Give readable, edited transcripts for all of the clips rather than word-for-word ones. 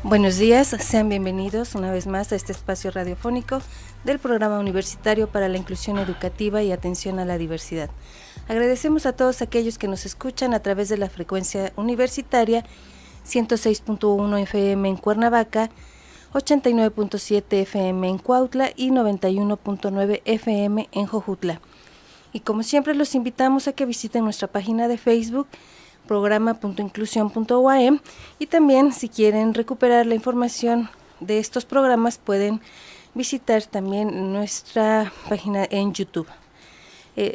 Buenos días, sean bienvenidos una vez más a este espacio radiofónico del Programa Universitario para la Inclusión Educativa y Atención a la Diversidad. Agradecemos a todos aquellos que nos escuchan a través de la frecuencia universitaria 106.1 FM en Cuernavaca, 89.7 FM en Cuautla y 91.9 FM en Jojutla. Y como siempre los invitamos a que visiten nuestra página de Facebook, programa.inclusión.uam, y también si quieren recuperar la información de estos programas pueden visitar también nuestra página en YouTube.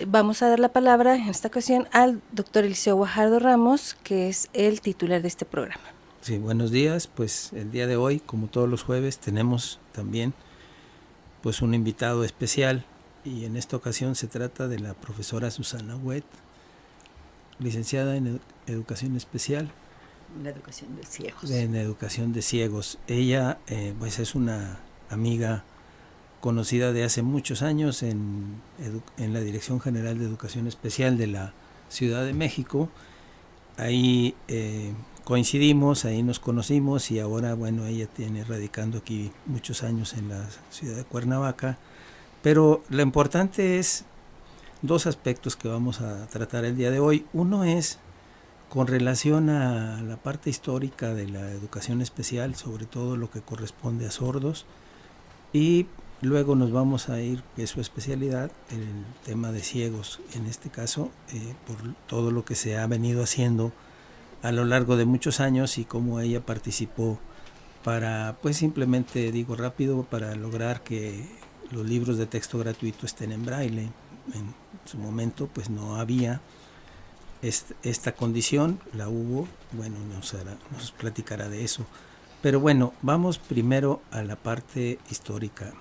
Vamos a dar la palabra en esta ocasión al doctor Eliseo Guajardo Ramos, que es el titular de este programa. Sí, buenos días. Pues el día de hoy, como todos los jueves, tenemos también pues un invitado especial, y en esta ocasión se trata de la profesora Susana Huet, licenciada en Educación Especial. En Educación de Ciegos. En Educación de Ciegos. Ella pues es una amiga conocida de hace muchos años en la Dirección General de Educación Especial de la Ciudad de México. Ahí coincidimos, ahí nos conocimos, y ahora, bueno, ella tiene radicando aquí muchos años en la ciudad de Cuernavaca. Pero lo importante es dos aspectos que vamos a tratar el día de hoy. Uno es con relación a la parte histórica de la educación especial, sobre todo lo que corresponde a sordos, y luego nos vamos a ir, que es su especialidad, el tema de ciegos, en este caso, por todo lo que se ha venido haciendo a lo largo de muchos años y cómo ella participó para, pues simplemente digo rápido, para lograr que los libros de texto gratuito estén en braille. En su momento pues no había esta condición, la hubo, bueno, nos platicará de eso. Pero bueno, vamos primero a la parte histórica.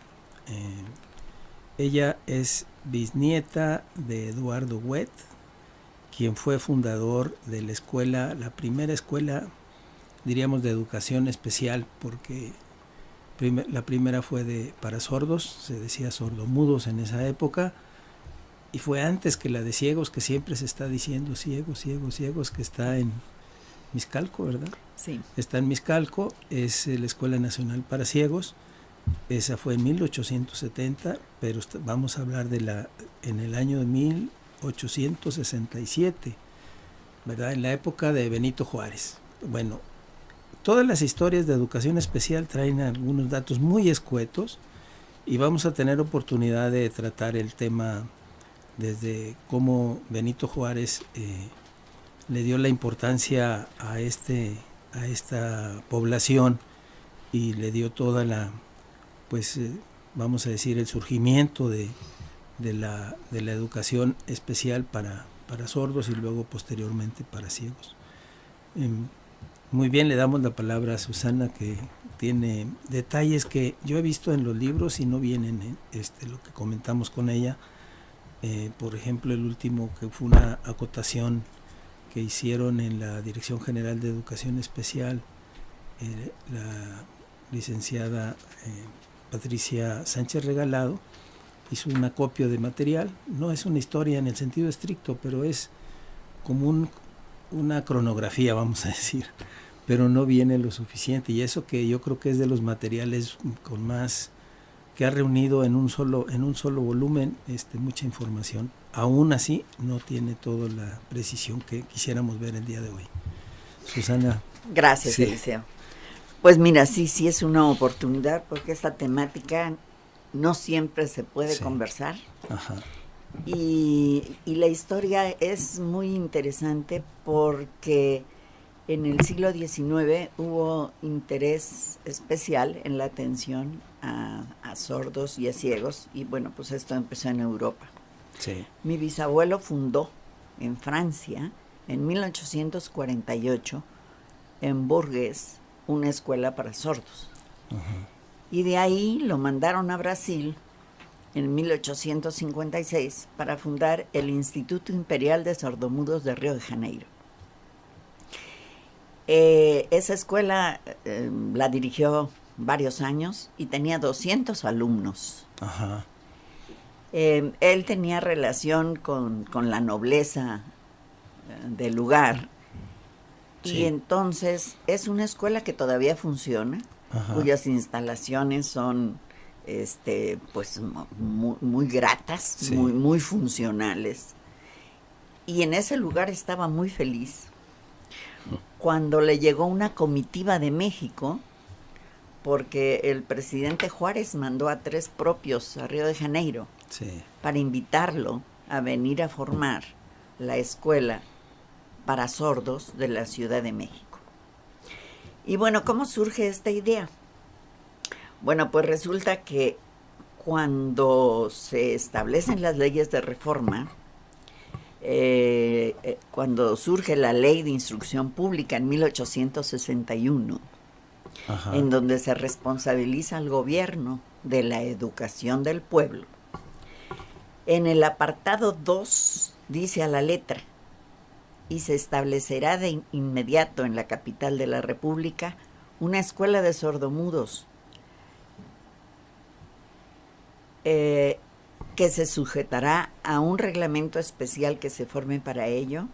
Ella es bisnieta de Eduardo Huet, quien fue fundador de la escuela, la primera escuela, diríamos, de educación especial, porque la primera fue para sordos, se decía sordomudos en esa época, y fue antes que la de ciegos, que siempre se está diciendo ciegos, que está en Mixcalco, ¿verdad? Sí. Está en Mixcalco, es la Escuela Nacional para Ciegos. Esa fue en 1870, pero vamos a hablar en el año de 1867, ¿verdad? En la época de Benito Juárez. Bueno, todas las historias de educación especial traen algunos datos muy escuetos, y vamos a tener oportunidad de tratar el tema desde cómo Benito Juárez le dio la importancia a esta población, y le dio toda la, pues vamos a decir, el surgimiento de la educación especial para sordos, y luego posteriormente para ciegos. Muy bien, le damos la palabra a Susana, que tiene detalles que yo he visto en los libros y no vienen en lo que comentamos con ella. Por ejemplo, el último, que fue una acotación que hicieron en la Dirección General de Educación Especial, la licenciada Patricia Sánchez Regalado hizo un acopio de material. No es una historia en el sentido estricto, pero es como una cronografía, vamos a decir, pero no viene lo suficiente, y eso que yo creo que es de los materiales con más, que ha reunido en un solo volumen mucha información. Aún así no tiene toda la precisión que quisiéramos ver el día de hoy. Susana. Gracias, sí. Eliseo. Pues mira, sí es una oportunidad, porque esta temática no siempre se puede conversar. Ajá. Y la historia es muy interesante, porque en el siglo XIX hubo interés especial en la atención a sordos y a ciegos, y bueno, pues esto empezó en Europa. Sí. Mi bisabuelo fundó en Francia, en 1848, en Bourges, una escuela para sordos. Uh-huh. Y de ahí lo mandaron a Brasil en 1856 para fundar el Instituto Imperial de Sordomudos de Río de Janeiro. Esa escuela la dirigió varios años y tenía 200 alumnos. Ajá. Él tenía relación con la nobleza del lugar, Y entonces es una escuela que todavía funciona, cuyas instalaciones son pues muy gratas, muy funcionales. Y en ese lugar estaba muy feliz cuando le llegó una comitiva de México, porque el presidente Juárez mandó a 3 propios a Río de Janeiro para invitarlo a venir a formar la escuela para sordos de la Ciudad de México. Y bueno, ¿cómo surge esta idea? Bueno, pues resulta que cuando se establecen las leyes de reforma, cuando surge la Ley de Instrucción Pública en 1861, en donde se responsabiliza al gobierno de la educación del pueblo, en el apartado 2 dice a la letra: y se establecerá de inmediato en la capital de la República una escuela de sordomudos que se sujetará a un reglamento especial que se forme para ello,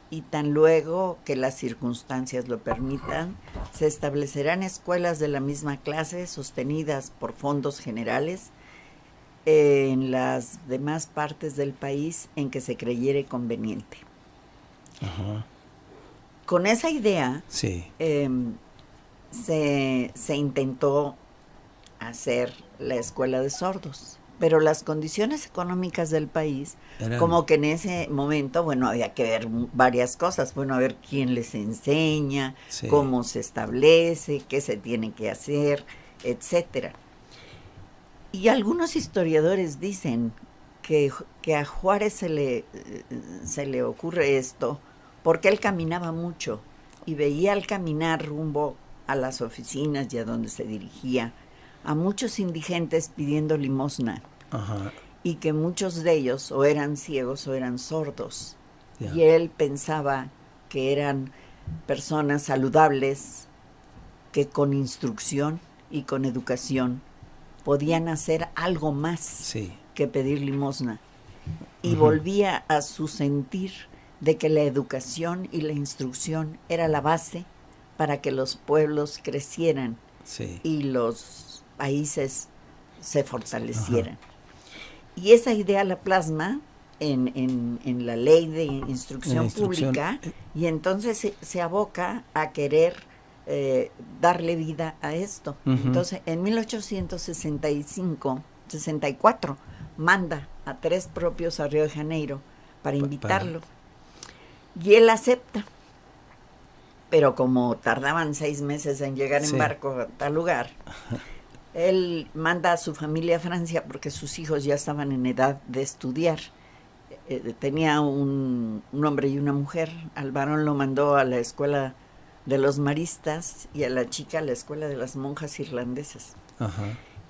y tan luego que las circunstancias lo permitan, se establecerán escuelas de la misma clase sostenidas por fondos generales en las demás partes del país en que se creyere conveniente. Con esa idea se intentó hacer la escuela de sordos, pero las condiciones económicas del país, como que en ese momento, bueno, había que ver varias cosas, bueno, a ver quién les enseña, cómo se establece, qué se tiene que hacer, etcétera. Y algunos historiadores dicen que a Juárez se le ocurre esto porque él caminaba mucho y veía al caminar rumbo a las oficinas y a donde se dirigía a muchos indigentes pidiendo limosna, y que muchos de ellos o eran ciegos o eran sordos, y él pensaba que eran personas saludables que con instrucción y con educación podían hacer algo más que pedir limosna, y volvía a su sentir de que la educación y la instrucción era la base para que los pueblos crecieran y los países se fortalecieran. Y esa idea la plasma en la Ley de Instrucción Pública, y entonces se aboca a querer darle vida a esto. Entonces, en 1864 manda a 3 propios a Río de Janeiro para invitarlo. Y él acepta. Pero como tardaban 6 meses en llegar en barco a tal lugar, él manda a su familia a Francia porque sus hijos ya estaban en edad de estudiar. Tenía un hombre y una mujer. Al varón lo mandó a la escuela de los maristas y a la chica a la escuela de las monjas irlandesas.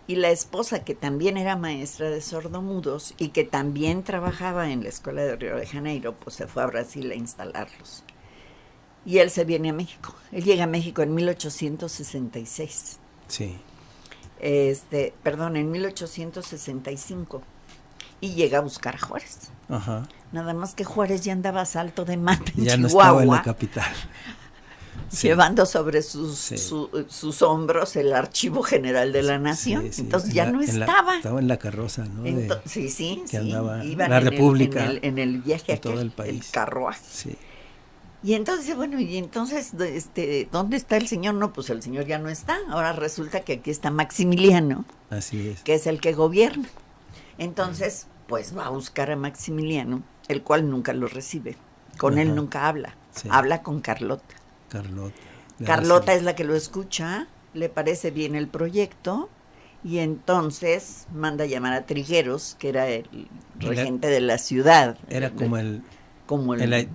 Y la esposa, que también era maestra de sordomudos y que también trabajaba en la escuela de Río de Janeiro, pues se fue a Brasil a instalarlos. Y él se viene a México. Él llega a México en 1866. En 1865. Y llega a buscar a Juárez. Nada más que Juárez ya andaba a salto de mata en Chihuahua. No estaba en la capital. Llevando sobre sus hombros el Archivo General de la Nación. Entonces ya no estaba. Estaba en la carroza, ¿no? Que andaba la República. En el viaje a todo el país. El carruaje. Y entonces, bueno, ¿dónde está el señor? No, pues el señor ya no está. Ahora resulta que aquí está Maximiliano. Así es. Que es el que gobierna. Entonces, pues va a buscar a Maximiliano, el cual nunca lo recibe. Con él nunca habla. Habla con Carlota. Carlota es la que lo escucha, le parece bien el proyecto, y entonces manda a llamar a Trigueros, que era el regente de la ciudad. Era como el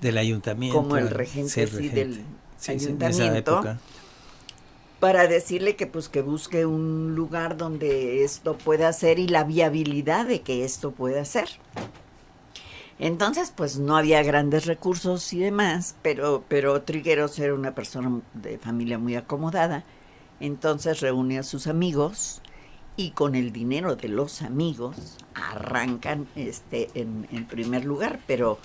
del ayuntamiento. Como el regente, del ayuntamiento, para decirle que pues que busque un lugar donde esto pueda hacer y la viabilidad de que esto pueda hacer. Entonces, pues no había grandes recursos y demás, pero Trigueros era una persona de familia muy acomodada. Entonces reúne a sus amigos y con el dinero de los amigos arrancan en primer lugar, pero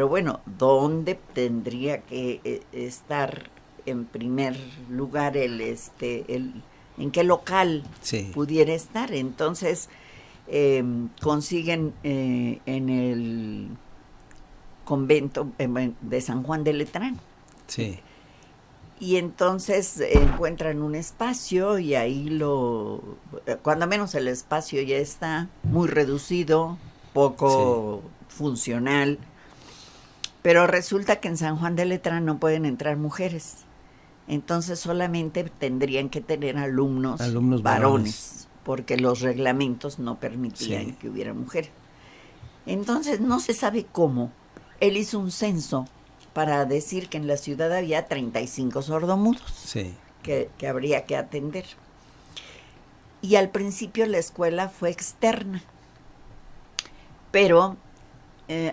bueno, ¿dónde tendría que estar en primer lugar en qué local pudiera estar? Entonces consiguen en el convento de San Juan de Letrán. Sí. Y entonces encuentran un espacio y ahí cuando menos el espacio ya está muy reducido, poco funcional, pero resulta que en San Juan de Letrán no pueden entrar mujeres, entonces solamente tendrían que tener alumnos varones, porque los reglamentos no permitían que hubiera mujeres. Entonces no se sabe cómo, él hizo un censo para decir que en la ciudad había 35 sordomudos que habría que atender. Y al principio la escuela fue externa, pero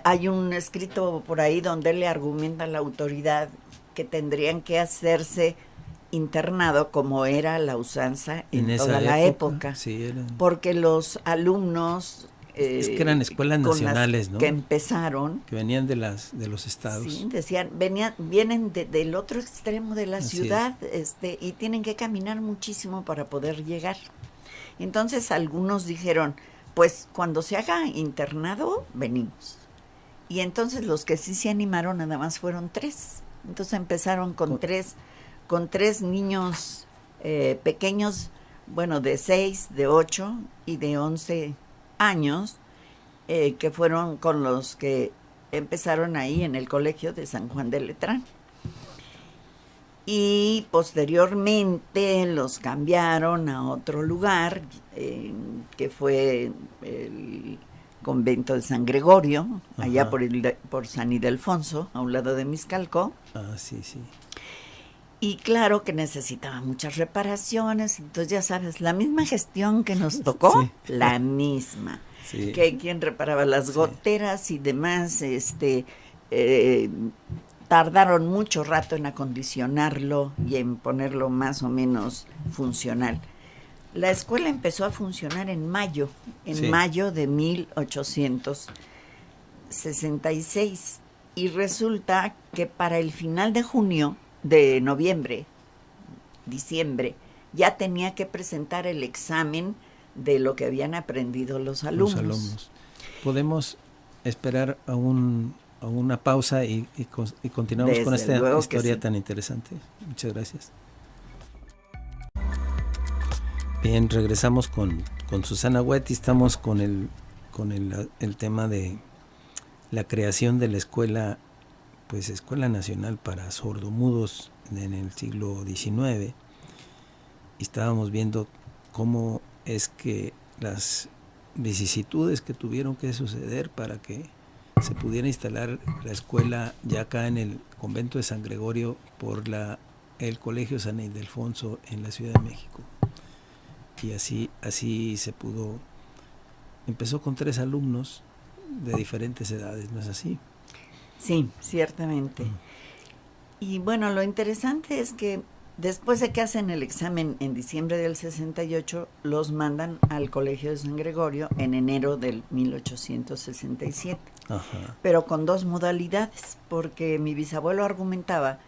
hay un escrito por ahí donde le argumenta a la autoridad que tendrían que hacerse internado como era la usanza en toda la época. Porque los alumnos... es que eran escuelas nacionales, ¿no? Que empezaron. Que venían de los estados. Sí, decían, vienen del otro extremo de la ciudad, y tienen que caminar muchísimo para poder llegar. Entonces algunos dijeron, pues cuando se haga internado, venimos. Y entonces los que sí se animaron nada más fueron 3. Entonces empezaron con tres niños pequeños, bueno, de 6, de 8 y de 11 años, que fueron con los que empezaron ahí en el colegio de San Juan de Letrán. Y posteriormente los cambiaron a otro lugar, que fue el convento de San Gregorio, allá por San Ildefonso, a un lado de Miscalco. Sí. Y claro que necesitaba muchas reparaciones, entonces ya sabes, la misma gestión que nos tocó, la misma. Que quien reparaba las goteras y demás, tardaron mucho rato en acondicionarlo y en ponerlo más o menos funcional. La escuela empezó a funcionar en mayo de 1866, y resulta que para el final de diciembre, ya tenía que presentar el examen de lo que habían aprendido los alumnos. Podemos esperar a una pausa y continuamos con esta historia tan interesante. Muchas gracias. Bien, regresamos con Susana Huet y estamos con el tema de la creación de la escuela nacional para sordomudos en el siglo XIX. Y estábamos viendo cómo es que las vicisitudes que tuvieron que suceder para que se pudiera instalar la escuela ya acá en el convento de San Gregorio por el Colegio San Ildefonso en la Ciudad de México. Y así se pudo. Empezó con 3 alumnos de diferentes edades, ¿no es así? Sí, ciertamente. Y bueno, lo interesante es que después de que hacen el examen en diciembre del 68, los mandan al Colegio de San Gregorio en enero del 1867. Pero con 2 modalidades, porque mi bisabuelo argumentaba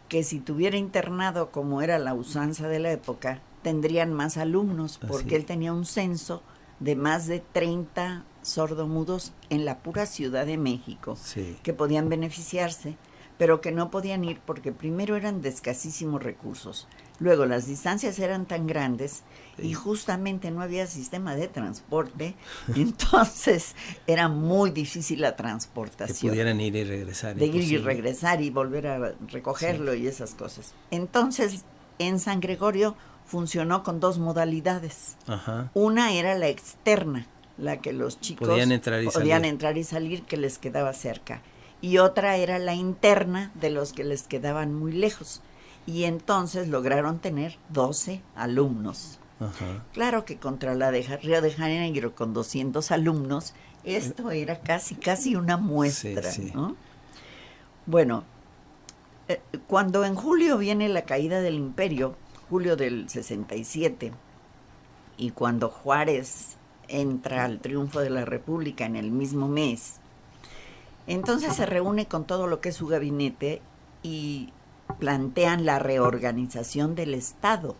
que si tuviera internado como era la usanza de la época, tendrían más alumnos, porque él tenía un censo de más de 30 sordomudos en la pura Ciudad de México, que podían beneficiarse, pero que no podían ir porque primero eran de escasísimos recursos, luego las distancias eran tan grandes y justamente no había sistema de transporte, entonces era muy difícil la transportación. Que pudieran ir y regresar. De ir y regresar y volver a recogerlo y esas cosas. Entonces, en San Gregorio funcionó con 2 modalidades. Una era la externa, la que los chicos podían entrar y salir, que les quedaba cerca. Y otra era la interna, de los que les quedaban muy lejos. Y entonces lograron tener 12 alumnos. Claro que contra la de Río de Janeiro, con 200 alumnos, esto era casi una muestra, ¿no? Bueno, cuando en julio viene la caída del imperio, julio del 67, y cuando Juárez entra al triunfo de la República en el mismo mes, entonces se reúne con todo lo que es su gabinete y plantean la reorganización del Estado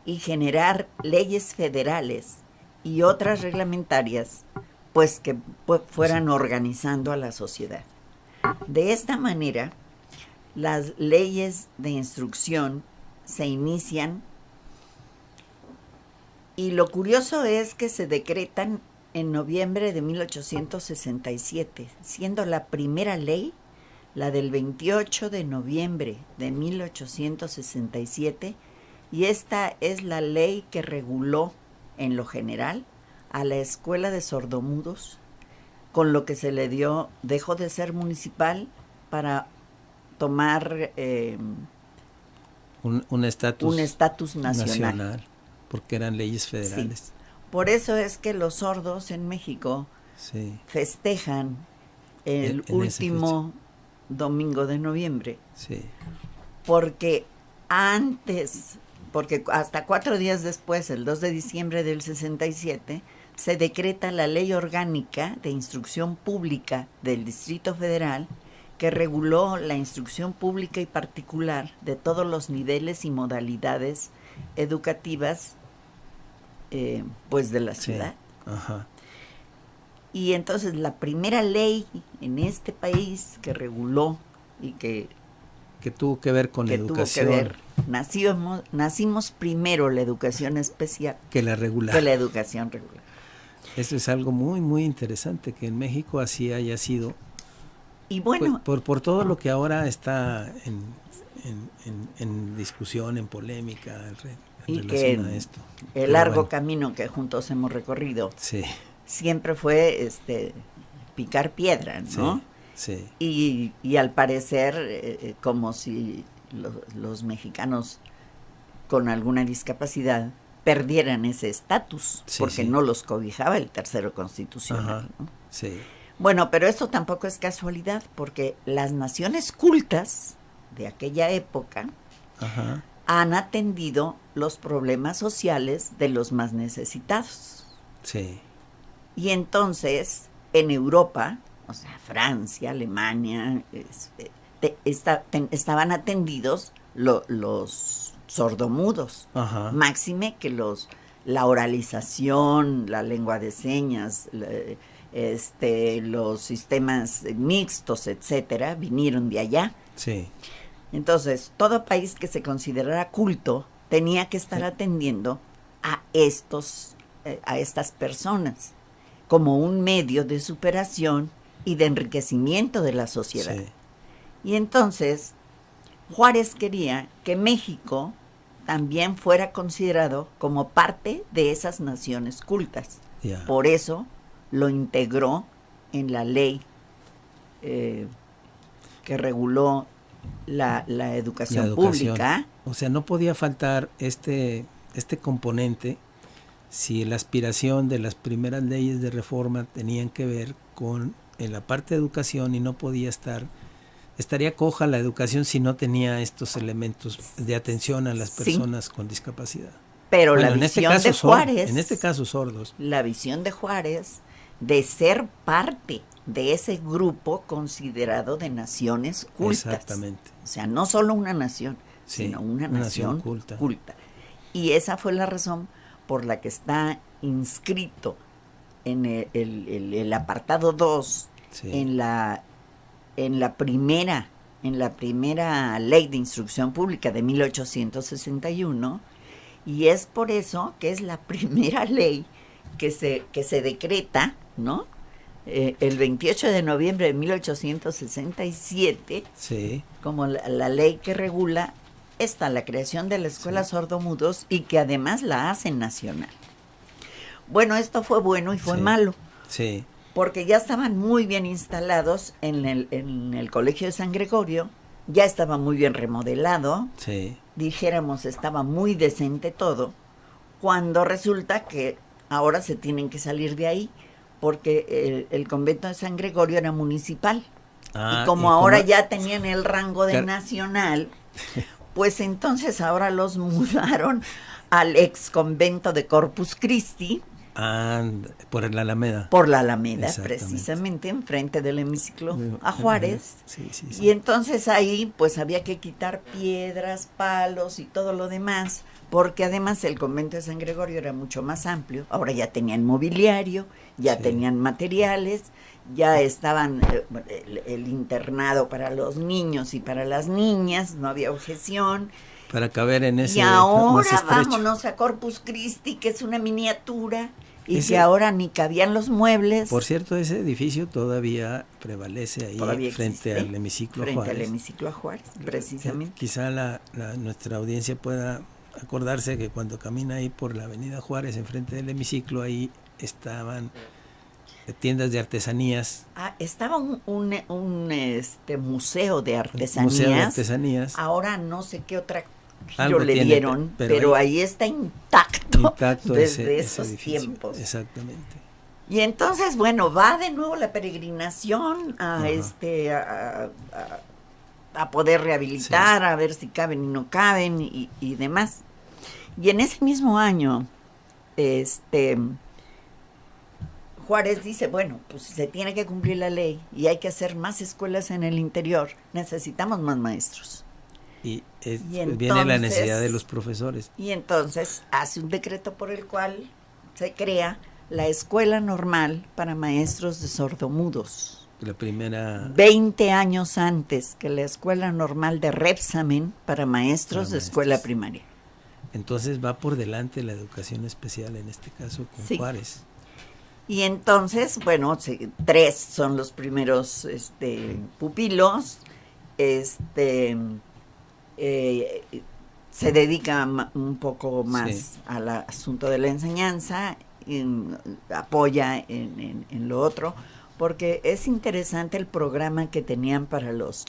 y generar leyes federales y otras reglamentarias, pues que fueran organizando a la sociedad. De esta manera, las leyes de instrucción se inician y lo curioso es que se decretan en noviembre de 1867, siendo la primera ley la del 28 de noviembre de 1867, y esta es la ley que reguló en lo general a la escuela de sordomudos, con lo que se le dejó de ser municipal para tomar un estatus nacional, porque eran leyes federales. Sí. Por eso es que los sordos en México festejan el último domingo de noviembre, porque hasta 4 días después, el 2 de diciembre del 67, se decreta la Ley Orgánica de Instrucción Pública del Distrito Federal, que reguló la instrucción pública y particular de todos los niveles y modalidades educativas pues de la ciudad. Ajá. Y entonces la primera ley en este país que reguló y que tuvo que ver con la educación. Nacimos primero la educación especial que la regular. Que la educación regular. Eso es algo muy, muy interesante, que en México así haya sido. Y bueno, por todo lo que ahora está en discusión, en polémica en relación a esto. El largo camino que juntos hemos recorrido siempre fue picar piedra, ¿no? Sí. Y al parecer como si los mexicanos con alguna discapacidad perdieran ese estatus, porque no los cobijaba el tercero constitucional. ¿No? Sí. Bueno, pero esto tampoco es casualidad, porque las naciones cultas de aquella época han atendido los problemas sociales de los más necesitados. Sí. Y entonces, en Europa, o sea, Francia, Alemania, estaban atendidos los sordomudos. Máxime que la oralización, la lengua de señas, los sistemas mixtos, etcétera, vinieron de allá. Sí. Entonces, todo país que se considerara culto tenía que estar atendiendo a estas personas como un medio de superación y de enriquecimiento de la sociedad. Sí. Y entonces, Juárez quería que México también fuera considerado como parte de esas naciones cultas. Por eso lo integró en la ley que reguló la educación pública. O sea, no podía faltar este componente si la aspiración de las primeras leyes de reforma tenían que ver con la parte de educación, y no podía estaría coja la educación si no tenía estos elementos de atención a las personas con discapacidad. Pero la visión de Juárez, en este caso sordos. La visión de Juárez de ser parte de ese grupo considerado de naciones cultas. Exactamente. O sea, no solo una nación, sino una nación culta. Y esa fue la razón por la que está inscrito en el apartado 2, en la primera ley de instrucción pública de 1861, y es por eso que es la primera ley que se decreta, ¿no? El 28 de noviembre de 1867, como la ley que regula la creación de la Escuela Sordomudos, y que además la hace nacional. Bueno, esto fue bueno y fue malo. Sí. Porque ya estaban muy bien instalados en el Colegio de San Gregorio, ya estaba muy bien remodelado, dijéramos, estaba muy decente todo, cuando resulta que ahora se tienen que salir de ahí, porque el convento de San Gregorio era municipal, y como ahora ya tenían el rango de nacional, pues entonces ahora los mudaron al ex convento de Corpus Christi. Por la Alameda. Por la Alameda, precisamente enfrente del hemiciclo a Juárez. Sí. Y entonces ahí pues había que quitar piedras, palos y todo lo demás, porque además el convento de San Gregorio era mucho más amplio. Ahora ya tenían mobiliario, ya tenían materiales, ya estaban el internado para los niños y para las niñas, no había objeción. Para caber en ese y ahora más estrecho. Vámonos a Corpus Christi, que es una miniatura, y que ahora ni cabían los muebles. Por cierto, ese edificio todavía prevalece ahí frente al hemiciclo a Juárez. Frente al hemiciclo a Juárez, precisamente. Quizá nuestra audiencia pueda acordarse que cuando camina ahí por la avenida Juárez, enfrente del hemiciclo, ahí estaban tiendas de artesanías. Estaba un museo de artesanías. Museo de artesanías. Ahora no sé qué otra Algo le tiene, dieron, pero ahí está intacto desde esos tiempos. Exactamente. Y entonces, bueno, va de nuevo la peregrinación a poder rehabilitar, a ver si caben y no caben y demás. Y en ese mismo año, Juárez dice, bueno, pues se tiene que cumplir la ley y hay que hacer más escuelas en el interior, necesitamos más maestros. Y entonces, viene la necesidad de los profesores. Y entonces hace un decreto por el cual se crea la Escuela Normal para Maestros de Sordomudos. La primera... 20 años antes que la Escuela Normal de Repsamen para maestros de escuela primaria. Entonces va por delante la educación especial, en este caso con Juárez. Y entonces, bueno, 3 son los primeros pupilos. Se dedica un poco más al asunto de la enseñanza, apoya en lo otro, porque es interesante el programa que tenían para los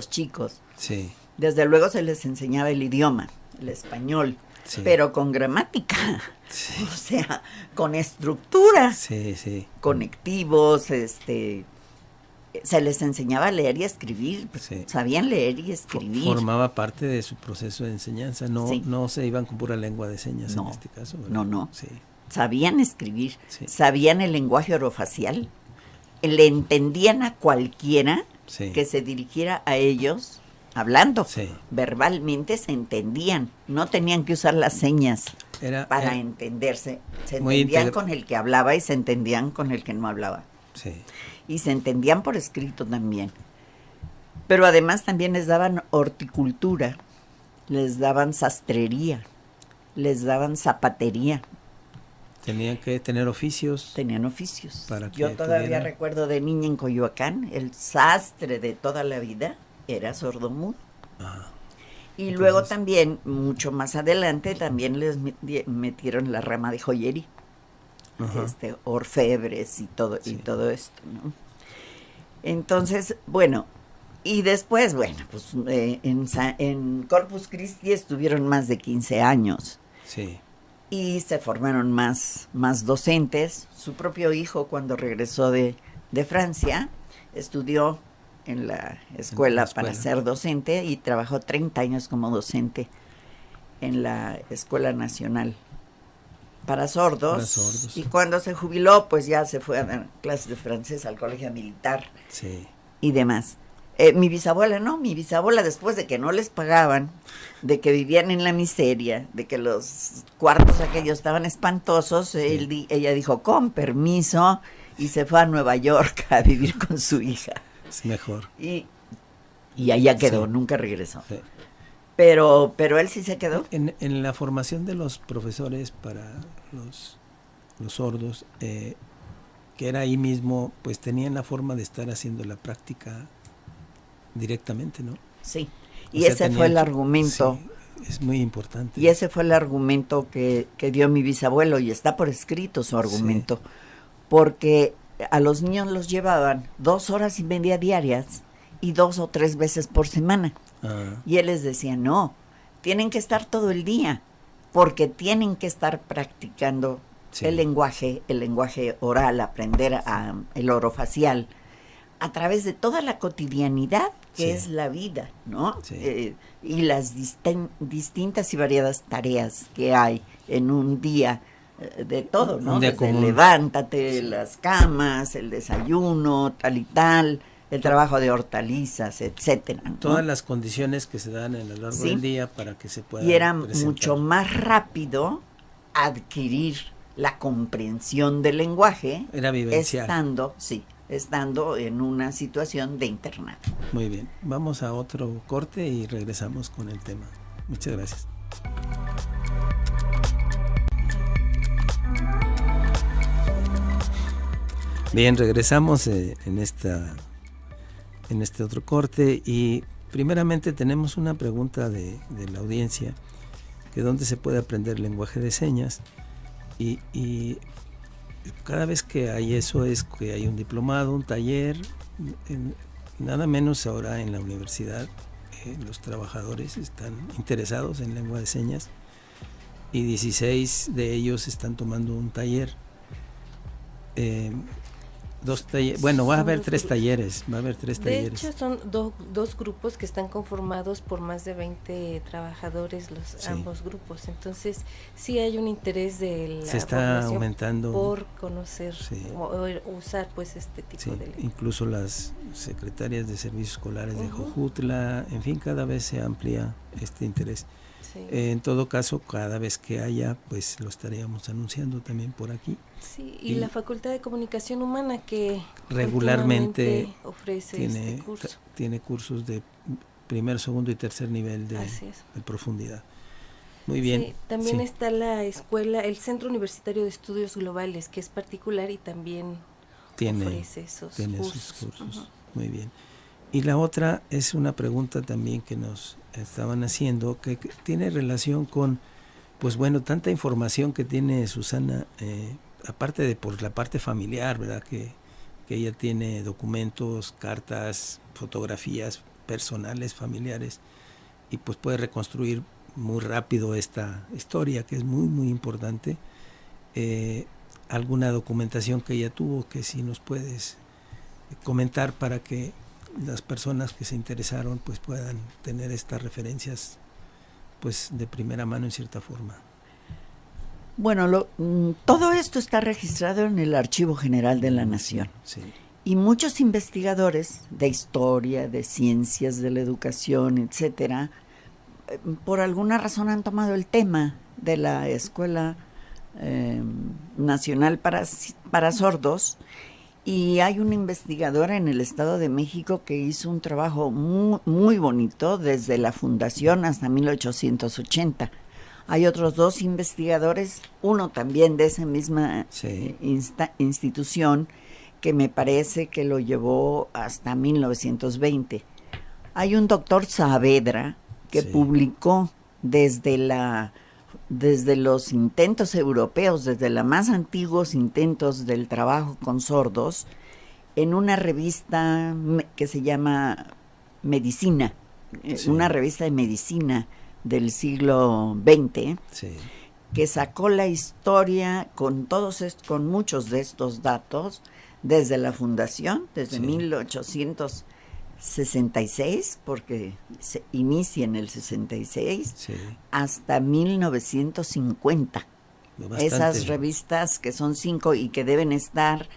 chicos. Sí. Desde luego se les enseñaba el idioma, el español, pero con gramática, o sea, con estructura, conectivos, se les enseñaba a leer y a escribir, sabían leer y escribir. Formaba parte de su proceso de enseñanza, no se iban con pura lengua de señas en este caso, ¿verdad? No. Sabían escribir, sabían el lenguaje orofacial, le entendían a cualquiera que se dirigiera a ellos hablando, verbalmente se entendían, no tenían que usar las señas para entenderse, se entendían con el que hablaba y se entendían con el que no hablaba. Y se entendían por escrito también. Pero además también les daban horticultura, les daban sastrería, les daban zapatería. Tenían que tener oficios. Tenían oficios. Yo todavía recuerdo de niña en Coyoacán, el sastre de toda la vida era sordomudo. Y luego también, mucho más adelante, también les metieron la rama de joyería. Orfebres y todo esto, ¿no? Entonces, bueno, y después, pues en Corpus Christi estuvieron más de 15 años. Y se formaron más docentes. Su propio hijo, cuando regresó de Francia, estudió en la escuela para ser docente y trabajó 30 años como docente en la Escuela Nacional para sordos. Y cuando se jubiló, pues ya se fue a dar clases de francés al colegio militar y demás. Mi bisabuela después de que no les pagaban, de que vivían en la miseria, de que los cuartos aquellos estaban espantosos, ella dijo, con permiso, y se fue a Nueva York a vivir con su hija. Es mejor. Y allá quedó, nunca regresó. Pero él sí se quedó. En la formación de los profesores para los sordos, que era ahí mismo, pues tenían la forma de estar haciendo la práctica directamente, ¿no? Sí, y ese fue el argumento. Es muy importante. Y ese fue el argumento que dio mi bisabuelo, y está por escrito su argumento, porque a los niños los llevaban 2 horas y media diarias y 2 o 3 veces por semana. Y él les decía, no, tienen que estar todo el día, porque tienen que estar practicando el lenguaje oral, aprender el orofacial, a través de toda la cotidianidad que es la vida, ¿no? Sí. Y las distintas y variadas tareas que hay en un día de todo, ¿no? Un día Desde común. levántate, las camas, el desayuno, tal y tal, el trabajo de hortalizas, etcétera, ¿no? Todas las condiciones que se dan a lo largo del día para que se pueda y era presentar. mucho más rápido adquirir la comprensión del lenguaje, era vivencial, estando en una situación de internado. Muy bien, vamos a otro corte y regresamos con el tema. Muchas gracias. Bien, regresamos en este otro corte y primeramente tenemos una pregunta de la audiencia, que dónde se puede aprender lenguaje de señas, y cada vez que hay eso es que hay un diplomado, un taller, nada menos ahora en la universidad. Los trabajadores están interesados en lengua de señas y 16 de ellos están tomando un taller. Bueno, va a haber tres talleres. De hecho, son dos grupos que están conformados por más de 20 trabajadores, ambos grupos. Entonces, sí hay un interés de la se está aumentando por conocer o usar pues este tipo de lenguaje. Incluso las secretarias de servicios escolares de Jojutla, en fin, cada vez se amplía este interés. Sí. En todo caso, cada vez que haya, pues lo estaríamos anunciando también por aquí. Sí, y la Facultad de Comunicación Humana que regularmente ofrece este curso. Tiene cursos de primer, segundo y tercer nivel de profundidad. Muy bien. Sí, también está la escuela, el Centro Universitario de Estudios Globales, que es particular y también ofrece esos cursos. Muy bien. Y la otra es una pregunta también que nos estaban haciendo, que tiene relación con, pues bueno, tanta información que tiene Susana, aparte de por la parte familiar, ¿verdad? Que ella tiene documentos, cartas, fotografías personales, familiares, y pues puede reconstruir muy rápido esta historia, que es muy, muy importante. Alguna documentación que ella tuvo, que si nos puedes comentar para que las personas que se interesaron pues puedan tener estas referencias pues de primera mano en cierta forma. Bueno, todo esto está registrado en el Archivo General de la Nación. Sí. Y muchos investigadores de historia, de ciencias de la educación, etcétera, por alguna razón han tomado el tema de la Escuela Nacional para Sordos. Y hay una investigadora en el Estado de México que hizo un trabajo muy, muy bonito desde la fundación hasta 1880. Hay otros dos investigadores, uno también de esa misma institución, que me parece que lo llevó hasta 1920. Hay un doctor Saavedra que publicó desde los intentos europeos, desde los más antiguos intentos del trabajo con sordos, en una revista que se llama Medicina, una revista de medicina del siglo XX, que sacó la historia con muchos de estos datos desde la fundación, desde 1866, porque se inicia en el 66, hasta 1950. Bastante. Esas revistas que son 5 y que deben estar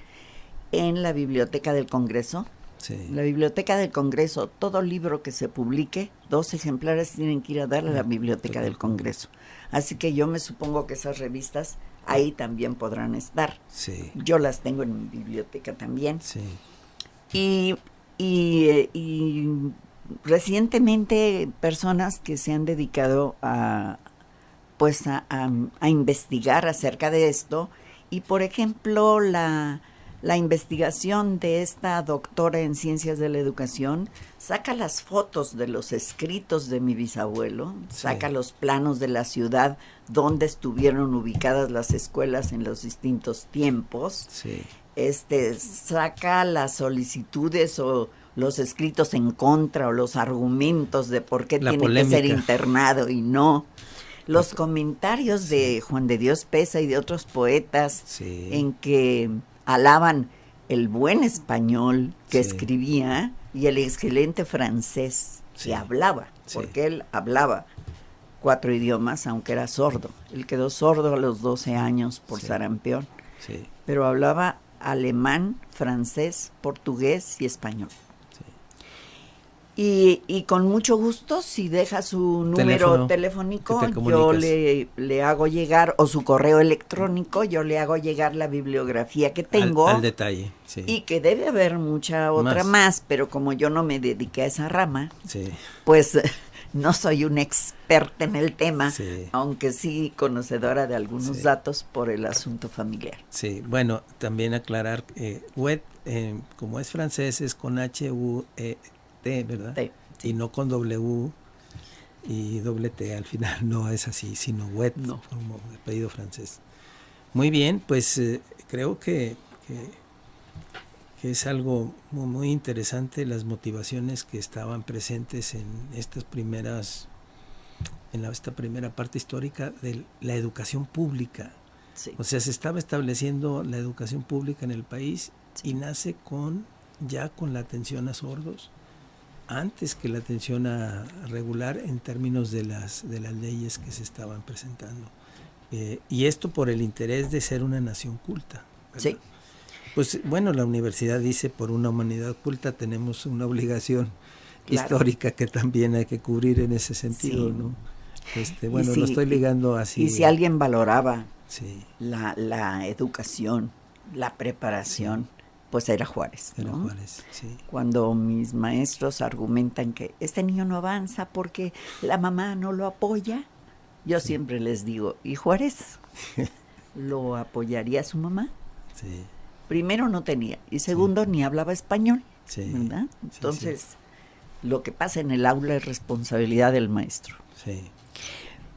en la Biblioteca del Congreso. La Biblioteca del Congreso, todo libro que se publique, 2 ejemplares tienen que ir a darle a la Biblioteca del Congreso. Así que yo me supongo que esas revistas ahí también podrán estar. Yo las tengo en mi biblioteca también. Y recientemente personas que se han dedicado a investigar acerca de esto, y por ejemplo la investigación de esta doctora en ciencias de la educación saca las fotos de los escritos de mi bisabuelo, saca los planos de la ciudad donde estuvieron ubicadas las escuelas en los distintos tiempos, saca las solicitudes o los escritos en contra o los argumentos de por qué tiene que ser internado y no. Los comentarios de Juan de Dios Pesa y de otros poetas en que alaban el buen español que escribía, y el excelente francés Sí. que hablaba, Sí. porque él hablaba 4 idiomas, aunque era sordo. Él quedó sordo a los 12 años por Sí. sarampión, Sí, pero hablaba alemán, francés, portugués y español. sí. Y con mucho gusto, si deja su número telefónico, que te yo comunicas. le hago llegar, o su correo electrónico, yo le hago llegar la bibliografía que tengo. Al detalle, sí. Y que debe haber mucha otra Más. más, pero como yo no me dediqué a esa rama, Sí, pues no soy una experta en el tema, sí. aunque sí conocedora de algunos Sí. datos por el asunto familiar. Sí, bueno, también aclarar, Huet, como es francés, es con H-U-E-T, ¿verdad? Sí, sí. Y no con W y doble T al final, no es así, sino Huet, No. como de apellido francés. Muy bien, pues creo que es algo muy, muy interesante las motivaciones que estaban presentes en estas primeras, esta primera parte histórica de la educación pública. Sí. O sea, se estaba estableciendo la educación pública en el país y nace ya con la atención a sordos, antes que la atención a regular en términos de las leyes que se estaban presentando. Y esto por el interés de ser una nación culta, ¿verdad? Sí. Pues bueno, la universidad dice, por una humanidad culta tenemos una obligación Claro. histórica que también hay que cubrir en ese sentido, Sí. ¿no? Bueno, Y lo si- estoy ligando así. Y si alguien valoraba Sí, la educación, la preparación, pues era Juárez, era ¿no? Juárez, sí. Cuando mis maestros argumentan que este niño no avanza porque la mamá no lo apoya, yo siempre les digo, ¿y Juárez? ¿Lo apoyaría su mamá? Sí, Primero no tenía, y segundo ni hablaba español, sí. ¿verdad? Sí, Entonces, lo que pasa en el aula es responsabilidad del maestro. sí.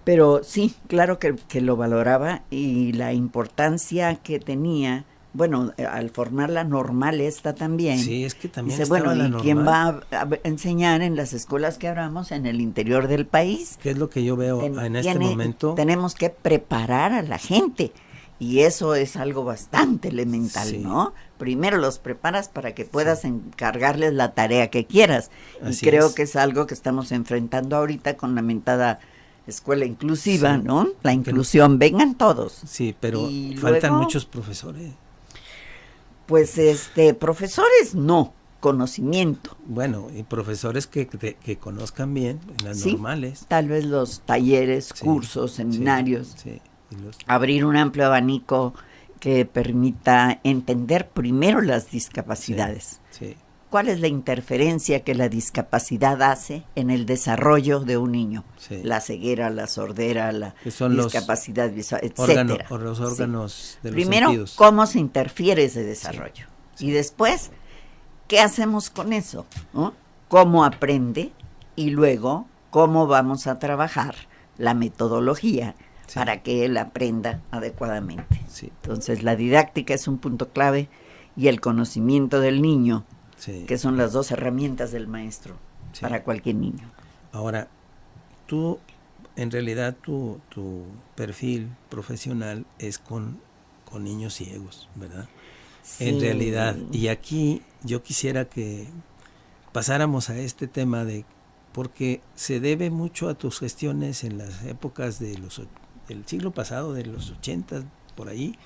Pero sí, claro que lo valoraba, y la importancia que tenía, bueno, al formarla normal esta también. Sí, es que también Dice, estaba bueno, la ¿y quién normal. va a enseñar en las escuelas que abramos en el interior del país? ¿Qué es lo que yo veo en este momento? Tenemos que preparar a la gente, y eso es algo bastante elemental, Sí. ¿no? Primero los preparas para que puedas encargarles la tarea que quieras. Así Y creo es. que es algo que estamos enfrentando ahorita con la mentada escuela inclusiva, Sí. ¿no? La Que- inclusión, vengan todos. Sí, pero Y faltan luego, muchos profesores. Pues profesores no, conocimiento. Bueno, y profesores que conozcan bien las Sí, normales. tal vez los talleres, Sí, cursos, sí, seminarios, sí, y abrir un amplio abanico que permita entender primero las discapacidades. sí, ¿Cuál es la interferencia que la discapacidad hace en el desarrollo de un niño? sí. La ceguera, la sordera, la Que son los discapacidad visual, etcétera. los Sí. órganos de los Primero, sentidos. cómo se interfiere ese desarrollo. Sí. Y después, ¿qué hacemos con eso? ¿No? ¿Cómo aprende? Y luego, ¿cómo vamos a trabajar la metodología Sí. para que él aprenda adecuadamente? Sí, Entonces, la didáctica es un punto clave, y el conocimiento del niño, sí. que son las dos herramientas del maestro Sí. para cualquier niño. Ahora, tú, en realidad, tu perfil profesional es con niños ciegos, ¿verdad? En Sí. realidad. Y aquí yo quisiera que pasáramos a este tema porque se debe mucho a tus gestiones en las épocas del siglo pasado, de los 80, por ahí,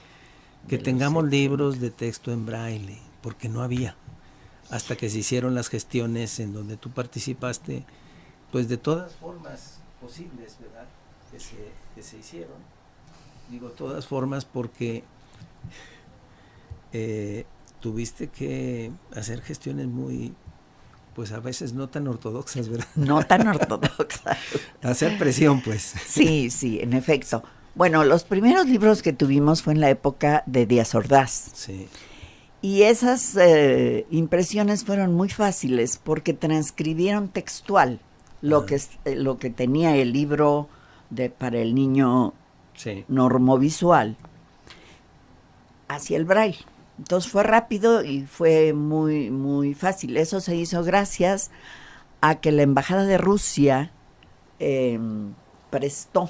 que De los tengamos 70. libros de texto en braille, porque no había. Hasta que se hicieron las gestiones en donde tú participaste, pues de todas formas posibles, ¿verdad? Que se hicieron. Digo todas formas porque tuviste que hacer gestiones muy, pues a veces no tan ortodoxas, ¿verdad? No tan ortodoxa. Hacer presión, pues. Sí, sí, en efecto. Bueno, los primeros libros que tuvimos fue en la época de Díaz Ordaz. Sí, Y esas impresiones fueron muy fáciles porque transcribieron textual lo que tenía el libro para el niño sí, normovisual hacia el braille. Entonces fue rápido y fue muy, muy fácil. Eso se hizo gracias a que la Embajada de Rusia prestó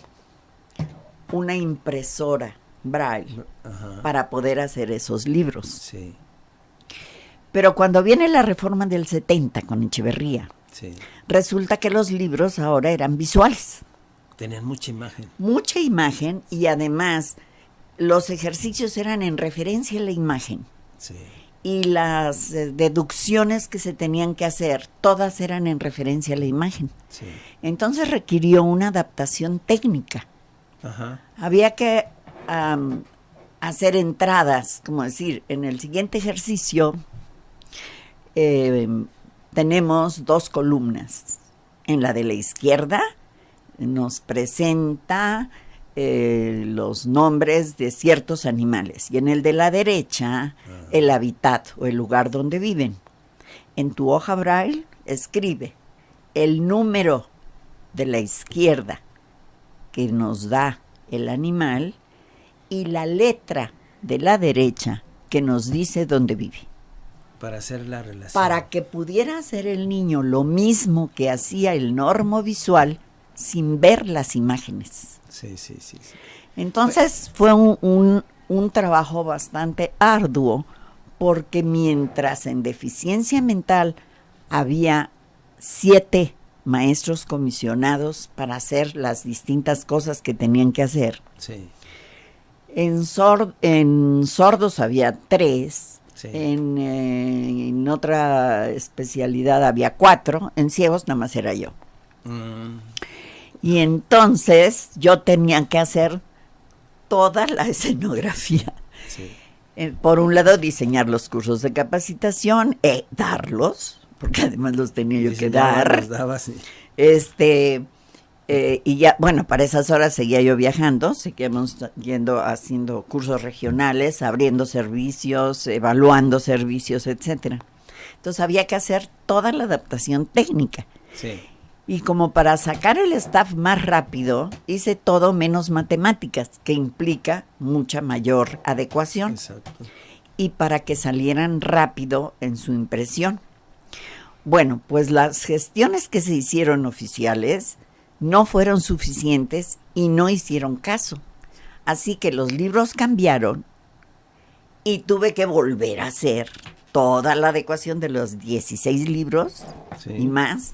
una impresora braille ajá, para poder hacer esos libros. sí, Pero cuando viene la reforma del 70 con Echeverría, Sí. resulta que los libros ahora eran visuales. Tenían mucha imagen. Mucha imagen y además los ejercicios eran en referencia a la imagen. Sí. Y las deducciones que se tenían que hacer, todas eran en referencia a la imagen. Sí. Entonces requirió una adaptación técnica. Ajá. Había que hacer entradas, como decir, en el siguiente ejercicio tenemos 2 columnas. En la de la izquierda nos presenta los nombres de ciertos animales y en el de la derecha el hábitat o el lugar donde viven. En tu hoja braille escribe el número de la izquierda que nos da el animal y la letra de la derecha que nos dice dónde vive. Para hacer la relación. Para que pudiera hacer el niño lo mismo que hacía el normovisual sin ver las imágenes. Sí, sí, sí, sí. Entonces fue un trabajo bastante arduo, porque mientras en deficiencia mental había 7 maestros comisionados para hacer las distintas cosas que tenían que hacer, Sí. en sordos había 3, Sí. en otra especialidad había 4, en ciegos nada más era yo. Y entonces yo tenía que hacer toda la escenografía. Sí. Por un lado, diseñar los cursos de capacitación, darlos, porque además los tenía yo que dar. Los daba, sí. Y ya, bueno, para esas horas seguía yo viajando, seguíamos yendo haciendo cursos regionales, abriendo servicios, evaluando servicios, etcétera. Entonces había que hacer toda la adaptación técnica. Sí. Y como para sacar el staff más rápido, hice todo menos matemáticas, que implica mucha mayor adecuación. Exacto. Y para que salieran rápido en su impresión. Bueno, pues las gestiones que se hicieron oficiales no fueron suficientes y no hicieron caso. Así que los libros cambiaron y tuve que volver a hacer toda la adecuación de los 16 libros Sí. y más,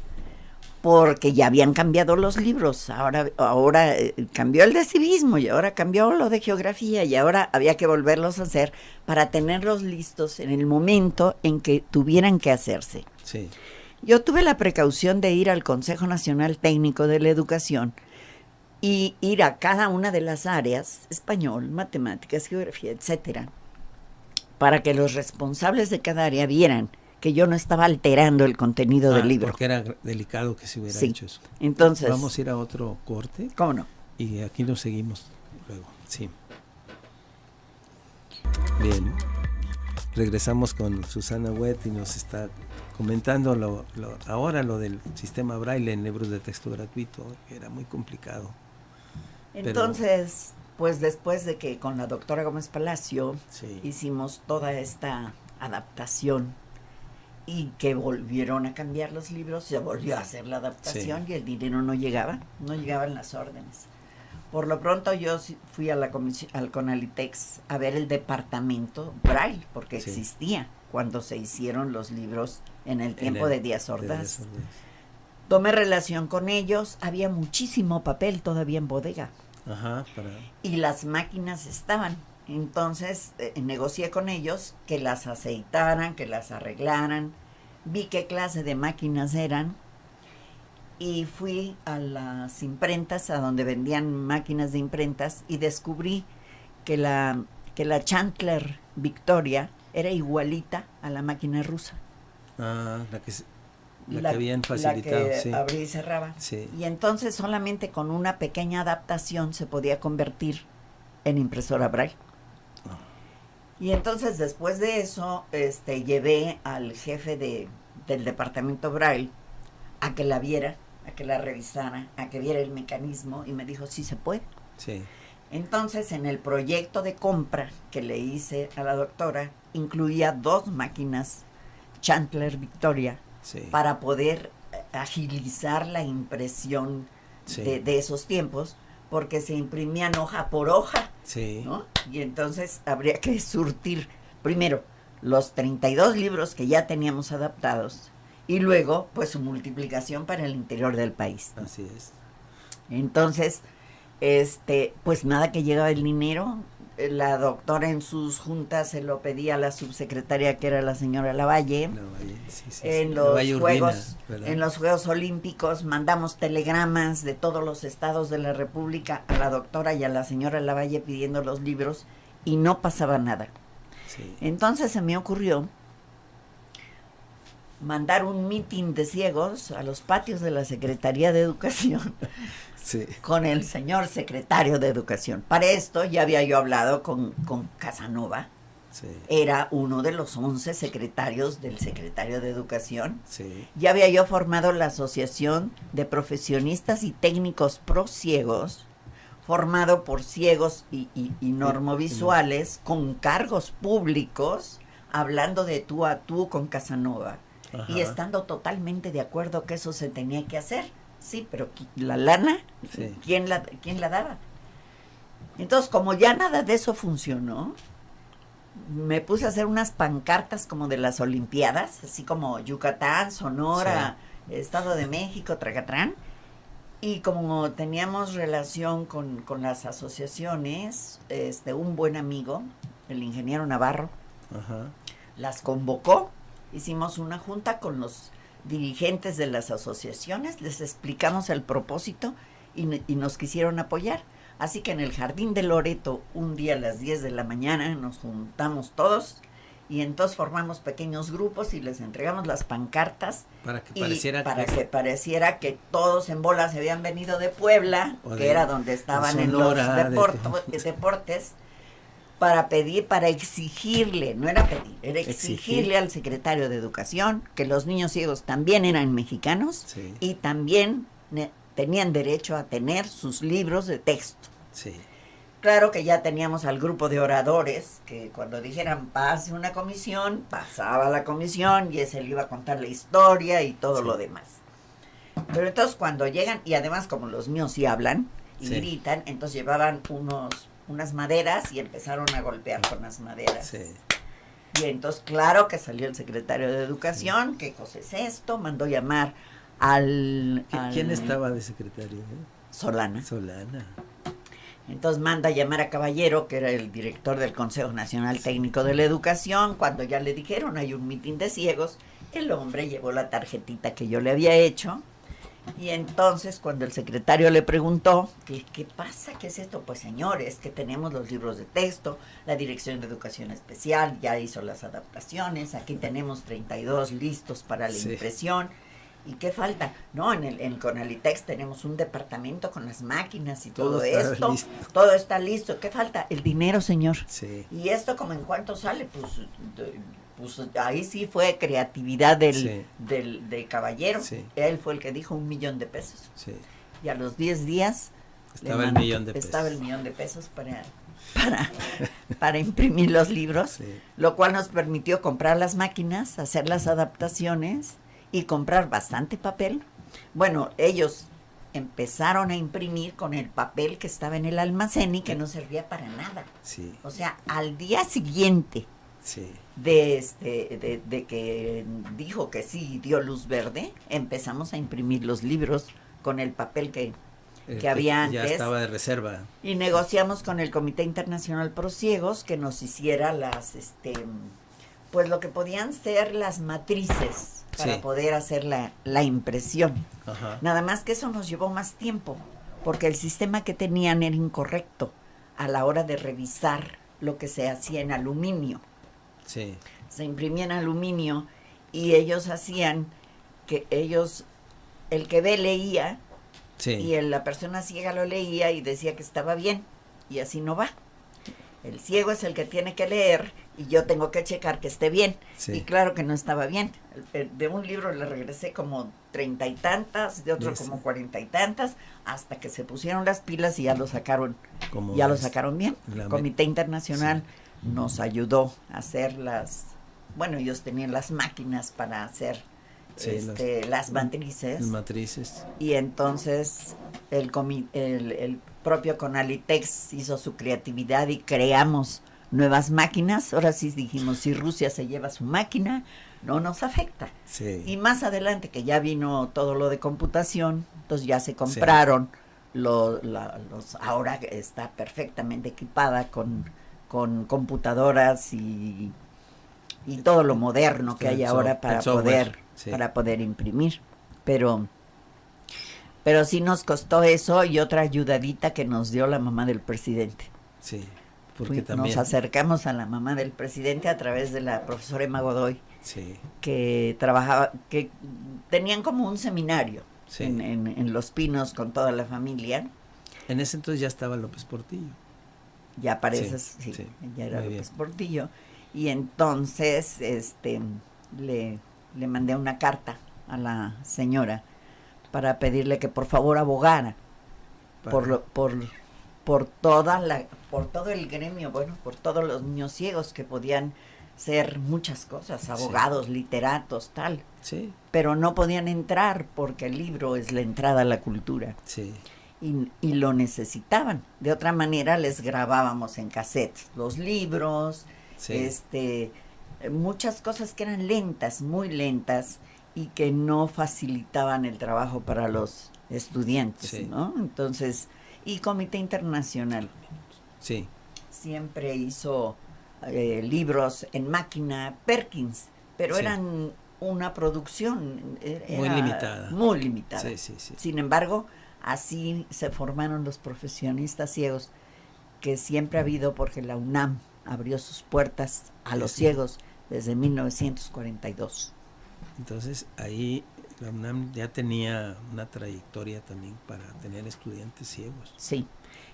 porque ya habían cambiado los libros. Ahora cambió el de civismo y ahora cambió lo de geografía y ahora había que volverlos a hacer para tenerlos listos en el momento en que tuvieran que hacerse. Sí. Yo tuve la precaución de ir al Consejo Nacional Técnico de la Educación y ir a cada una de las áreas, español, matemáticas, geografía, etcétera, para que los responsables de cada área vieran que yo no estaba alterando el contenido del libro. Porque era delicado que se hubiera Sí. hecho eso. Entonces, Vamos a ir a otro corte ¿cómo no? y aquí nos seguimos luego. Sí. Bien. Regresamos con Susana Huet y nos está comentando ahora lo del sistema Braille en libros de texto gratuito, que era muy complicado. Entonces, pues después de que con la doctora Gómez Palacio Sí. hicimos toda esta adaptación y que volvieron a cambiar los libros, se volvió a hacer la adaptación Sí. y el dinero no llegaban las órdenes. Por lo pronto yo fui a la al Conalitex a ver el departamento Braille, porque Sí. existía cuando se hicieron los libros en el tiempo de Díaz Ordaz. Ordaz. Tomé relación con ellos, había muchísimo papel todavía en bodega Ajá, y las máquinas estaban. Entonces negocié con ellos que las aceitaran, que las arreglaran, vi qué clase de máquinas eran y fui a las imprentas, a donde vendían máquinas de imprentas, y descubrí que la Chandler Victoria era igualita a la máquina rusa. Ah, la que habían facilitado. La que Sí. abría y cerraba. Sí. Y entonces solamente con una pequeña adaptación se podía convertir en impresora Braille. Y entonces después de eso llevé al jefe del departamento Braille a que la viera, a que la revisara, a que viera el mecanismo, y me dijo, sí se puede. Sí. Entonces en el proyecto de compra que le hice a la doctora incluía 2 máquinas Chandler Victoria, Sí. para poder agilizar la impresión Sí. de esos tiempos, porque se imprimían hoja por hoja, Sí. ¿no? Y entonces habría que surtir primero los 32 libros que ya teníamos adaptados y luego pues su multiplicación para el interior del país. Así es. Entonces, pues nada que llegaba el dinero, la doctora en sus juntas se lo pedía a la subsecretaria que era la señora Lavalle. En los Juegos Olímpicos mandamos telegramas de todos los estados de la República a la doctora y a la señora Lavalle pidiendo los libros y no pasaba nada. Sí. Entonces se me ocurrió mandar un mitin de ciegos a los patios de la Secretaría de Educación. Sí. Con el señor secretario de Educación. Para esto ya había yo hablado con Casanova. Sí. Era uno de los 11 secretarios del secretario de Educación. Sí. Ya había yo formado la Asociación de Profesionistas y Técnicos Pro Ciegos, formado por ciegos y normovisuales con cargos públicos, hablando de tú a tú con Casanova. Ajá. Y estando totalmente de acuerdo que eso se tenía que hacer. Sí, pero la lana, sí. ¿Quién la daba? Entonces, como ya nada de eso funcionó, me puse a hacer unas pancartas como de las Olimpiadas, así como Yucatán, Sonora, sí. Estado de México, Tracatrán, y como teníamos relación con las asociaciones, un buen amigo, el ingeniero Navarro, ajá, las convocó, hicimos una junta con los dirigentes de las asociaciones, les explicamos el propósito y nos quisieron apoyar. Así que en el Jardín de Loreto, un día a las 10 de la mañana, nos juntamos todos y entonces formamos pequeños grupos y les entregamos las pancartas para que pareciera que todos en bola se habían venido de Puebla, que era donde estaban en los deportes, para exigirle, no era pedir, era exigirle al secretario de Educación que los niños ciegos también eran mexicanos, sí, y también tenían derecho a tener sus libros de texto. Sí. Claro que ya teníamos al grupo de oradores que cuando dijeran pase una comisión, pasaba la comisión y ese le iba a contar la historia y todo, sí, lo demás. Pero entonces cuando llegan, y además como los míos sí hablan y, sí, gritan, entonces llevaban unas maderas y empezaron a golpear con las maderas. Sí. Y entonces, claro que salió el secretario de Educación, sí, ¿qué cosa es esto? Mandó llamar ¿Quién estaba de secretario? Solana. Solana. Entonces manda a llamar a Caballero, que era el director del Consejo Nacional, sí, Técnico de la Educación. Cuando ya le dijeron hay un mitin de ciegos, el hombre llevó la tarjetita que yo le había hecho. Y entonces cuando el secretario le preguntó, ¿qué pasa? ¿Qué es esto? Pues señores, que tenemos los libros de texto, la Dirección de Educación Especial ya hizo las adaptaciones, aquí tenemos 32 listos para la, sí, impresión. ¿Y qué falta? No, en Conalitex tenemos un departamento con las máquinas y todo esto. Listo. Todo está listo. ¿Qué falta? El dinero, señor. Sí. ¿Y esto como en cuánto sale? Pues ahí sí fue creatividad de Caballero. Sí. Él fue el que dijo $1,000,000 pesos. Sí. Y a los 10 días estaba el $1,000,000 pesos. Estaba el $1,000,000 pesos para imprimir los libros, sí, lo cual nos permitió comprar las máquinas, hacer las adaptaciones y comprar bastante papel. Bueno, ellos empezaron a imprimir con el papel que estaba en el almacén y que no servía para nada. Sí. O sea, al día siguiente, sí, de que dijo que sí, dio luz verde, empezamos a imprimir los libros con el papel que había antes. Ya estaba de reserva. Y negociamos con el Comité Internacional Pro Ciegos que nos hiciera pues lo que podían ser las matrices para, sí, poder hacer la impresión. Ajá. Nada más que eso nos llevó más tiempo, porque el sistema que tenían era incorrecto a la hora de revisar lo que se hacía en aluminio. Sí. Se imprimía en aluminio y ellos hacían que el que ve leía, sí, y la persona ciega lo leía y decía que estaba bien, y así no va. El ciego es el que tiene que leer y yo tengo que checar que esté bien. Sí. Y claro que no estaba bien. De un libro le regresé como 30 y tantas, de otro como 40 y tantas, hasta que se pusieron las pilas y ya lo sacaron, lo sacaron bien. El Comité Internacional, sí, nos ayudó a hacer ellos tenían las máquinas para hacer, sí, las matrices. Las matrices. Y entonces el propio Conalitex hizo su creatividad y creamos nuevas máquinas. Ahora sí dijimos, si Rusia se lleva su máquina, no nos afecta. Sí. Y más adelante, que ya vino todo lo de computación, entonces ya se compraron ahora está perfectamente equipada con computadoras y todo lo moderno que hay ahora para poder imprimir. Pero sí nos costó eso, y otra ayudadita que nos dio la mamá del presidente. Sí, porque también nos acercamos a la mamá del presidente a través de la profesora Emma Godoy, sí, que trabajaba, que tenían como un seminario sí, en Los Pinos con toda la familia. En ese entonces ya estaba López Portillo. Ya parece, sí, ya era López Portillo. Y entonces le mandé una carta a la señora para pedirle que por favor abogara por todo el gremio, bueno, por todos los niños ciegos, que podían ser muchas cosas, abogados, literatos, tal. Sí. Pero no podían entrar porque el libro es la entrada a la cultura. Sí. Y lo necesitaban. De otra manera les grabábamos en cassettes los libros, muchas cosas que eran lentas, muy lentas, y que no facilitaban el trabajo para los estudiantes, ¿no? Entonces, y Comité Internacional siempre hizo libros en máquina Perkins, pero eran una producción muy limitada. Sí. Sin embargo, así se formaron los profesionistas ciegos que siempre ha habido, porque la UNAM abrió sus puertas a los ciegos desde 1942. Entonces ahí la UNAM ya tenía una trayectoria también para tener estudiantes ciegos. Sí,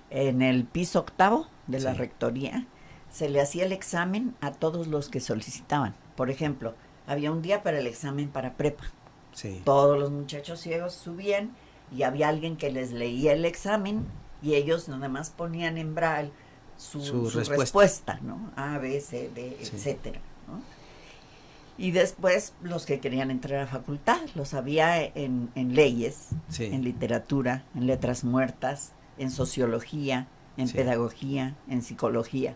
en el piso 8º de la rectoría se le hacía el examen a todos los que solicitaban. Por ejemplo, había un día para el examen para prepa. Sí. Todos los muchachos ciegos subían y había alguien que les leía el examen, y ellos nada más ponían en braille su respuesta, ¿no? A, B, C, D, etcétera, ¿no? Y después los que querían entrar a facultad, los había en leyes, en literatura, en letras muertas, en sociología, en pedagogía, en psicología.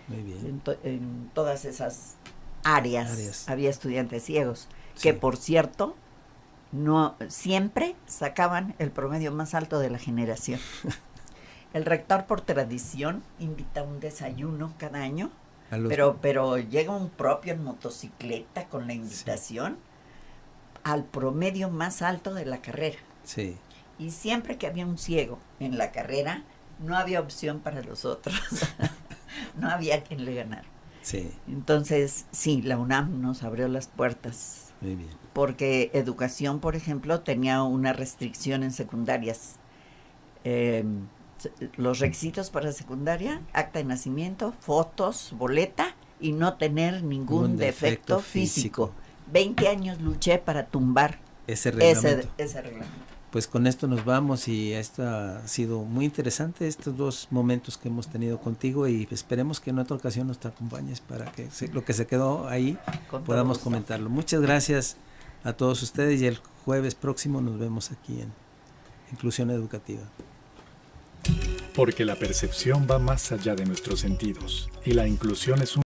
Muy bien. En todas esas áreas había estudiantes ciegos, que por cierto, no siempre sacaban el promedio más alto de la generación. El rector, por tradición, invita a un desayuno cada año, pero llega un propio en motocicleta con la invitación al promedio más alto de la carrera. Sí. Y siempre que había un ciego en la carrera, no había opción para los otros. No había quien le ganara. Sí. Entonces, sí, la UNAM nos abrió las puertas. Muy bien. Porque educación, por ejemplo, tenía una restricción en secundarias. Los requisitos para secundaria: acta de nacimiento, fotos, boleta, y no tener ningún defecto físico. 20 años luché para tumbar ese reglamento. Pues con esto nos vamos, y esto ha sido muy interesante, estos 2 momentos que hemos tenido contigo, y esperemos que en otra ocasión nos te acompañes para que lo que se quedó ahí podamos comentarlo. Muchas gracias a todos ustedes, y el jueves próximo nos vemos aquí en Inclusión Educativa. Porque la percepción va más allá de nuestros sentidos, y la inclusión es un